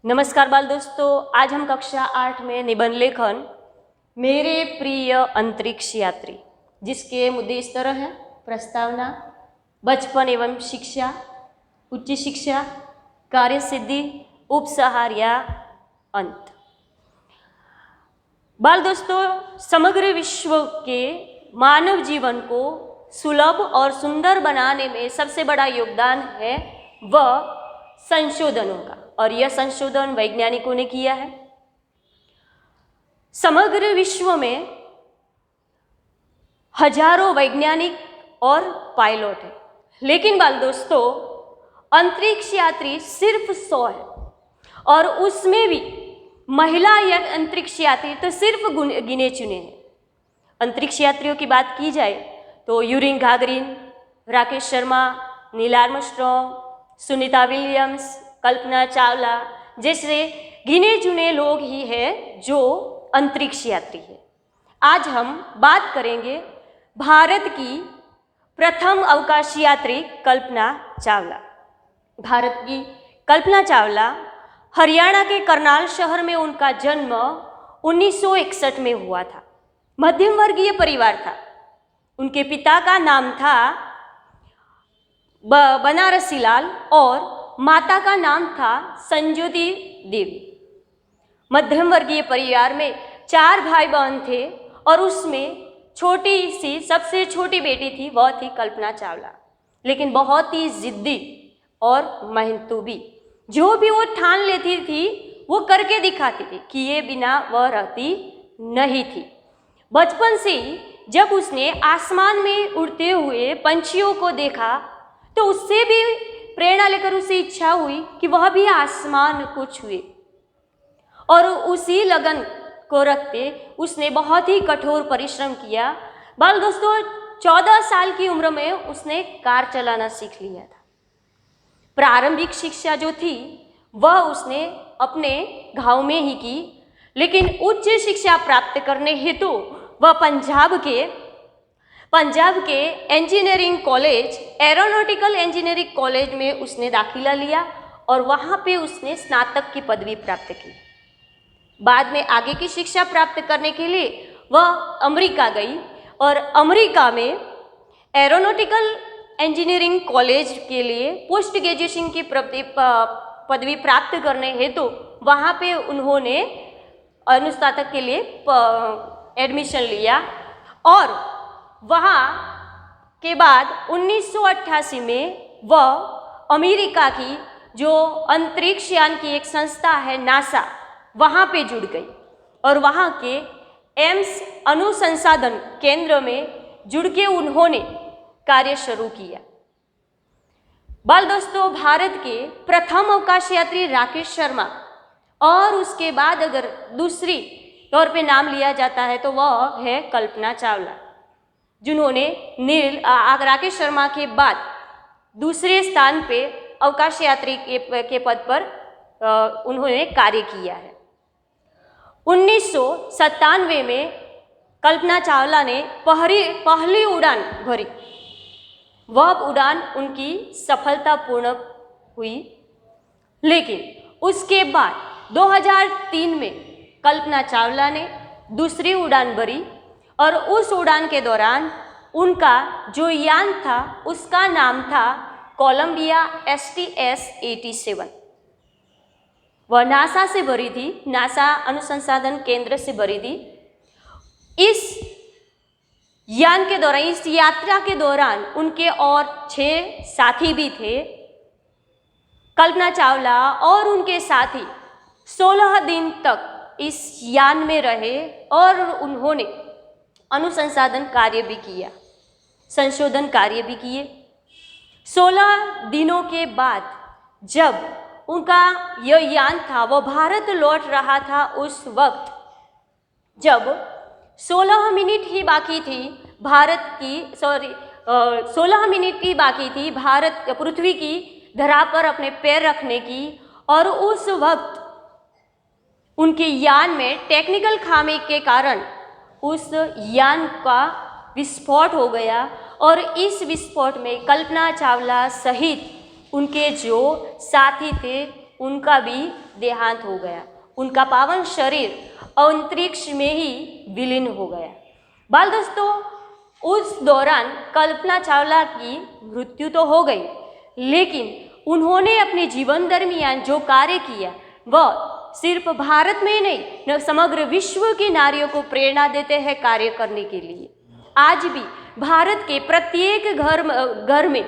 नमस्कार बाल दोस्तों, आज हम कक्षा 8 में निबंध लेखन मेरे प्रिय अंतरिक्ष यात्री, जिसके मुद्दे इस तरह हैं: प्रस्तावना, बचपन एवं शिक्षा, उच्च शिक्षा, कार्य सिद्धि, उपसंहार या अंत। बाल दोस्तों, समग्र विश्व के मानव जीवन को सुलभ और सुंदर बनाने में सबसे बड़ा योगदान है वह संशोधनों का, और यह संशोधन वैज्ञानिकों ने किया है। समग्र विश्व में हजारों वैज्ञानिक और पायलट हैं, लेकिन बाल दोस्तों अंतरिक्ष यात्री सिर्फ 100 है, और उसमें भी महिला या अंतरिक्ष यात्री तो सिर्फ गिने चुने हैं। अंतरिक्ष यात्रियों की बात की जाए तो Yuri Gagarin, Rakesh Sharma, Neil Armstrong, Sunita Williams, Kalpana Chawla जैसे गिने चुने लोग ही हैं जो अंतरिक्ष यात्री है। आज हम बात करेंगे भारत की प्रथम अवकाश यात्री कल्पना चावला। भारत की कल्पना चावला हरियाणा के करनाल शहर में उनका जन्म 1961 में हुआ था। मध्यम वर्गीय परिवार था। उनके पिता का नाम था बनारसी लाल और माता का नाम था संजोती देवी। मध्यम वर्गीय परिवार में 4 भाई बहन थे और उसमें छोटी सी सबसे छोटी बेटी थी, वह थी कल्पना चावला, लेकिन बहुत ही जिद्दी और मेहनतू भी। जो भी वो ठान लेती थी वो करके दिखाती थी, किए बिना वह रहती नहीं थी। बचपन से ही जब उसने आसमान में उड़ते हुए पंछियों को देखा तो उससे भी प्रेरणा लेकर उसे इच्छा हुई कि वह भी आसमान को छुए, और उसी लगन को रखते उसने बहुत ही कठोर परिश्रम किया। बाल दोस्तों 14 साल की उम्र में उसने कार चलाना सीख लिया था। प्रारंभिक शिक्षा जो थी वह उसने अपने गांव में ही की, लेकिन उच्च शिक्षा प्राप्त करने हेतु वह पंजाब के engineering college, aeronautical engineering college में उसने दाखिला लिया और वहाँ पे उसने स्नातक की पदवी प्राप्त की। बाद में आगे की शिक्षा प्राप्त करने के लिए वह अमेरिका गई और अमेरिका में एरोनॉटिकल इंजीनियरिंग कॉलेज के लिए पोस्ट ग्रेजुएशन की पदवी प्राप्त करने हेतु वहाँ पे उन्होंने अनुस्नातक के लिए एडमिशन लिया, और वहाँ के बाद 1988 में वह अमेरिका की जो अंतरिक्ष यान की एक संस्था है नासा, वहाँ पे जुड़ गई और वहाँ के एम्स अनुसंधान केंद्र में जुड़ के उन्होंने कार्य शुरू किया। बाल दोस्तों भारत के प्रथम अवकाश यात्री राकेश शर्मा, और उसके बाद अगर दूसरी तौर पे नाम लिया जाता है तो वह है कल्पना चावला, जिन्होंने राकेश शर्मा के बाद दूसरे स्थान पे अवकाश यात्री के पद पर उन्होंने कार्य किया है। 1997 में कल्पना चावला ने पहली उड़ान भरी। वह उड़ान उनकी सफलतापूर्ण हुई, लेकिन उसके बाद 2003 में कल्पना चावला ने दूसरी उड़ान भरी, और उस उड़ान के दौरान उनका जो यान था उसका नाम था कोलंबिया STS-87। वह नासा से भरी थी, नासा अनुसंधान केंद्र से भरी थी। इस यान के दौरान, इस यात्रा के दौरान उनके और 6 साथी भी थे। कल्पना चावला और उनके साथी 16 दिन तक इस यान में रहे और उन्होंने अनुसंधान कार्य भी किया, संशोधन कार्य भी किए। 16 दिनों के बाद जब उनका यह यान था वो भारत लौट रहा था, उस वक्त जब 16 मिनट ही बाकी थी भारत पृथ्वी की धरा पर अपने पैर रखने की, और उस वक्त उनके यान में टेक्निकल खामी के कारण उस यान का विस्फोट हो गया, और इस विस्फोट में कल्पना चावला सहित उनके जो साथी थे उनका भी देहांत हो गया। उनका पावन शरीर अंतरिक्ष में ही विलीन हो गया। बाल दोस्तों, उस दौरान कल्पना चावला की मृत्यु तो हो गई, लेकिन उन्होंने अपने जीवन दरमियान जो कार्य किया वह सिर्फ भारत में ही नहीं, न समग्र विश्व की नारियों को प्रेरणा देते हैं कार्य करने के लिए। आज भी भारत के प्रत्येक घर में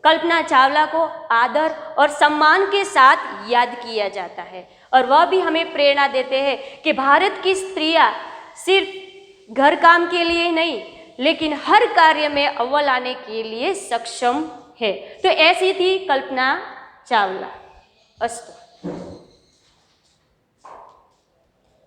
कल्पना चावला को आदर और सम्मान के साथ याद किया जाता है, और वह भी हमें प्रेरणा देते हैं कि भारत की स्त्रियां सिर्फ घर काम के लिए नहीं, लेकिन हर कार्य में अव्वल आने के लिए सक्षम है। तो ऐसी थी कल्पना चावला। अस्तु।